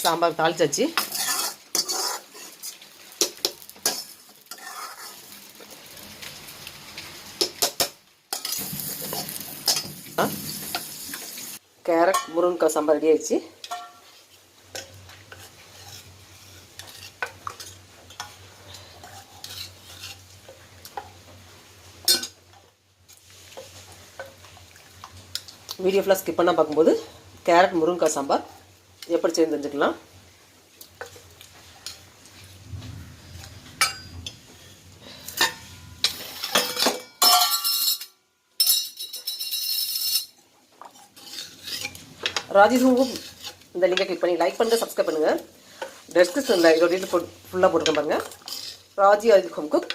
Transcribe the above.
Sambar தாளிச்சாச்சு. Carrot முருங்கைக்காய் sambar ready ஆயிடுச்சு. Video ஃபுல்லாக ஸ்கிப் பண்ணால் பார்க்கும்போது கேரட் முருங்கைக்காய் சாம்பார் எப்படி செய்து தெரிஞ்சுக்கலாம். ராஜி ஹோம் இந்த லிங்கை கிளிக் பண்ணி லைக் பண்ணிட்டு சப்ஸ்கிரைப் பண்ணுங்கள். டிஸ்கிரிப்ஷனில் இதோட டீட்டெயில் ஃபுல்லாக போட்டுருக்கேன் பாருங்கள். Raji home cook